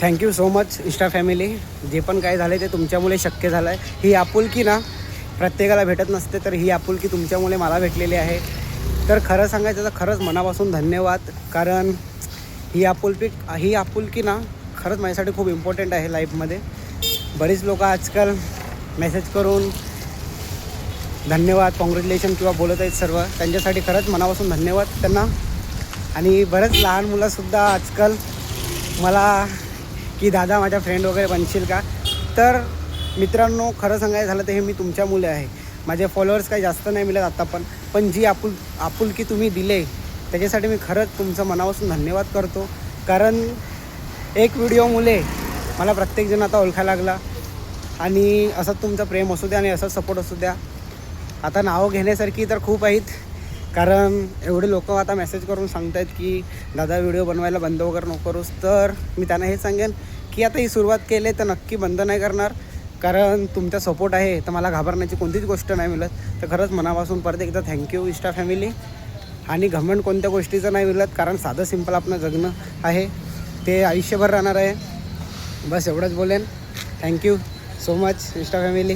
Thank you so much Insta family. जे पण काय झालं ते तुमच्यामुळे शक्य झालं आहे. ही आपुलकी ना प्रत्येकाला भेटत नसते, तर ही आपुलकी तुमच्यामुळे मला भेटलेली आहे. तर खरं सांगायचं तर खरंच मनापासून धन्यवाद. कारण ही आपुलकी ना खरंच माझ्यासाठी खूप इम्पॉर्टंट आहे लाईफमध्ये. बरीच लोक आजकाल मेसेज करून धन्यवाद, कॉंग्रॅच्युलेशन किंवा बोलत आहेत सर्व. त्यांच्यासाठी खरंच मनापासून धन्यवाद त्यांना. आणि बरेच लहान मुलंसुद्धा आजकाल मला की दादा माझ्या फ्रेंड वगैरे बनशील का. तर मित्रांनो, खरं सांगायचं झालं तर हे मी तुमच्यामुळे आहे. माझे फॉलोअर्स काही जास्त नाही मिळत आता, पण जी आपुलकी तुम्ही दिले त्याच्यासाठी मी खरंच तुमचं मनापासून धन्यवाद करतो. कारण एक व्हिडिओमुळे मला प्रत्येकजण आता ओळखायला लागला. आणि असंच तुमचं प्रेम असू द्या आणि असंच सपोर्ट असू द्या. आता नावं घेण्यासारखी तर खूप आहेत. कारण एवढे लोक आता मेसेज करून सांगत आहेत की दादा व्हिडिओ बनवायला बंद वगैरे नको करूस. तर मी त्यांना हे सांगेन की आता ही सुरुवात केली तर नक्की बंद नाही करणार. कारण तुमचा सपोर्ट आहे तर मला घाबरण्याची कोणतीच गोष्ट नाही मिळत. तर खरंच मनापासून परत एकदा थँक्यू इंस्टा फॅमिली. आणि घमंड कोणत्या गोष्टीचं नाही मिळत, कारण साधं सिंपल आपलं जगणं आहे ते आयुष्यभर राहणार आहे. बस एवढंच बोलेन. Thank you so much Insta family.